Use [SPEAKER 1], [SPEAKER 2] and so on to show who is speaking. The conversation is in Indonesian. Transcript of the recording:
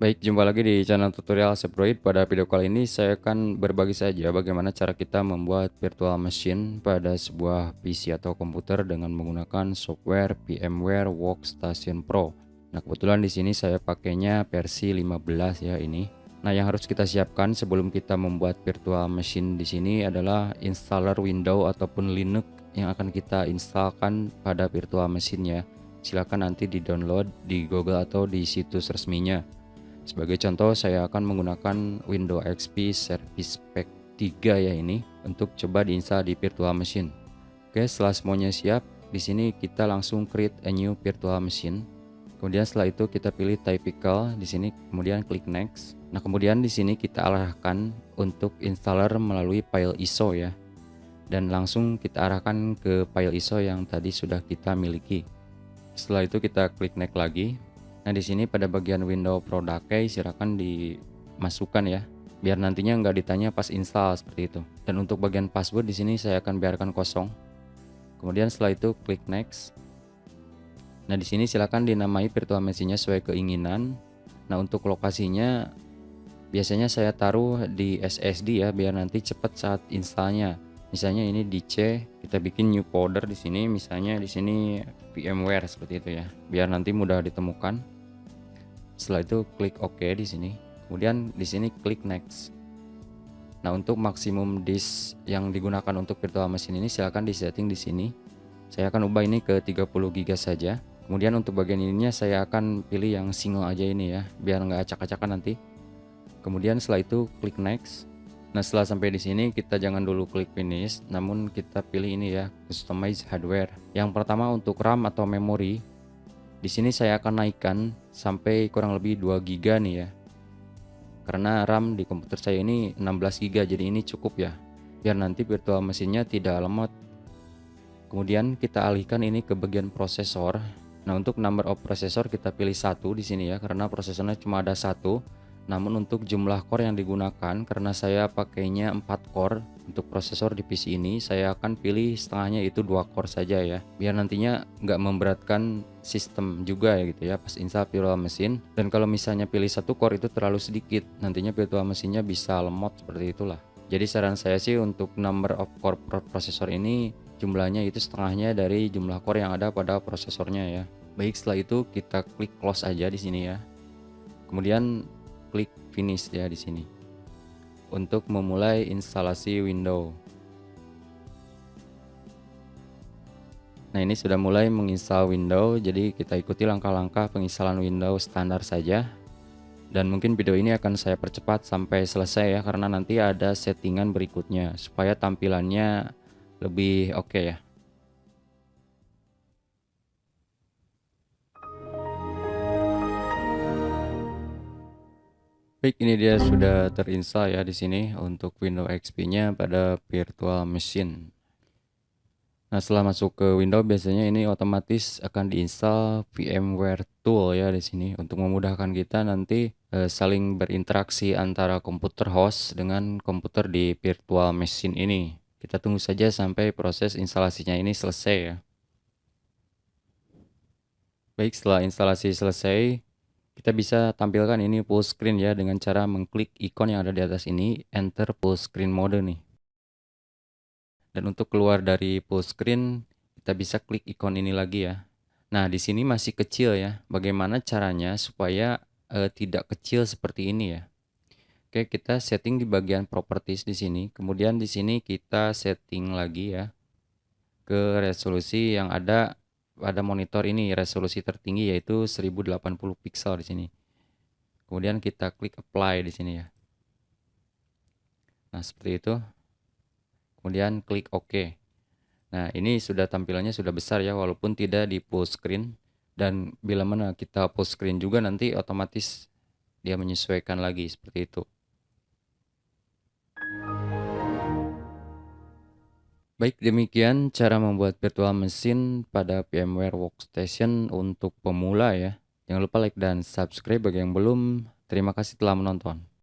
[SPEAKER 1] Baik, jumpa lagi di channel tutorial Zebroid. Pada video kali ini saya akan berbagi saja bagaimana cara kita membuat virtual machine pada sebuah PC atau komputer dengan menggunakan software VMware Workstation Pro. Nah, kebetulan di sini saya pakainya versi 15 ya ini. Nah, yang harus kita siapkan sebelum kita membuat virtual machine di sini adalah installer Windows ataupun Linux yang akan kita instalkan pada virtual machine ya. Silakan nanti di-download di Google atau di situs resminya. Sebagai contoh, saya akan menggunakan Windows XP Service Pack 3 ya ini untuk coba diinstal di virtual machine. Oke, setelah semuanya siap, di sini kita langsung create a new virtual machine. Kemudian setelah itu kita pilih typical di sini, kemudian klik next. Nah, kemudian di sini kita arahkan untuk installer melalui file ISO ya. Dan langsung kita arahkan ke file ISO yang tadi sudah kita miliki. Setelah itu kita klik next lagi. Nah, di sini pada bagian window product key silakan dimasukkan ya, biar nantinya nggak ditanya pas install seperti itu. Dan untuk bagian password di sini saya akan biarkan kosong. Kemudian setelah itu klik next. Nah, di sini silakan dinamai virtual machine-nya sesuai keinginan. Nah, untuk lokasinya biasanya saya taruh di SSD ya, biar nanti cepat saat installnya. Misalnya ini di C, kita bikin new folder di sini, misalnya di sini VMware seperti itu ya, biar nanti mudah ditemukan. Setelah itu klik OK di sini. Kemudian di sini klik next. Nah, untuk maksimum disk yang digunakan untuk virtual machine ini silakan disetting di sini. Saya akan ubah ini ke 30 GB saja. Kemudian untuk bagian ininya saya akan pilih yang single aja ini ya, biar nggak acak-acakan nanti. Kemudian setelah itu klik next. Nah, setelah sampai di sini kita jangan dulu klik finish, namun kita pilih ini ya, customize hardware. Yang pertama untuk RAM atau memori. Di sini saya akan naikkan sampai kurang lebih 2 GB nih ya. Karena RAM di komputer saya ini 16 GB, jadi ini cukup ya. Biar nanti virtual mesinnya tidak lemot. Kemudian kita alihkan ini ke bagian prosesor. Nah, untuk number of processor kita pilih 1 di sini ya, karena prosesornya cuma ada 1. Namun untuk jumlah core yang digunakan, karena saya pakainya 4 core untuk prosesor di PC ini, saya akan pilih setengahnya itu 2 core saja ya, biar nantinya nggak memberatkan sistem juga ya gitu ya pas install virtual machine. Dan kalau misalnya pilih 1 core itu terlalu sedikit, nantinya virtual machine-nya bisa lemot seperti itulah. Jadi saran saya sih untuk number of core prosesor ini jumlahnya itu setengahnya dari jumlah core yang ada pada prosesornya ya. Baik, setelah itu kita klik close aja di sini ya. Kemudian klik finish ya di sini untuk memulai instalasi Windows. Nah, ini sudah mulai menginstal Windows, jadi kita ikuti langkah-langkah penginstalan Windows standar saja. Dan mungkin video ini akan saya percepat sampai selesai ya, karena nanti ada settingan berikutnya supaya tampilannya lebih oke ya. Baik, ini dia sudah terinstall ya di sini untuk Windows XP-nya pada virtual machine. Nah, setelah masuk ke Windows biasanya ini otomatis akan diinstal VMware Tool ya di sini untuk memudahkan kita nanti saling berinteraksi antara komputer host dengan komputer di virtual machine ini. Kita tunggu saja sampai proses instalasinya ini selesai ya. Baik, setelah instalasi selesai, kita bisa tampilkan ini full screen ya dengan cara mengklik ikon yang ada di atas ini, enter full screen mode nih. Dan untuk keluar dari full screen, kita bisa klik ikon ini lagi ya. Nah, di sini masih kecil ya. Bagaimana caranya supaya tidak kecil seperti ini ya? Oke, kita setting di bagian properties di sini. Kemudian di sini kita setting lagi ya ke resolusi yang ada pada monitor ini, resolusi tertinggi yaitu 1080 pixel di sini. Kemudian kita klik apply di sini ya. Nah, seperti itu. Kemudian klik OK. Nah, ini sudah tampilannya sudah besar ya, walaupun tidak di full screen. Dan bila mana kita full screen juga nanti otomatis dia menyesuaikan lagi seperti itu. Baik, demikian cara membuat virtual machine pada VMware Workstation untuk pemula ya. Jangan lupa like dan subscribe bagi yang belum. Terima kasih telah menonton.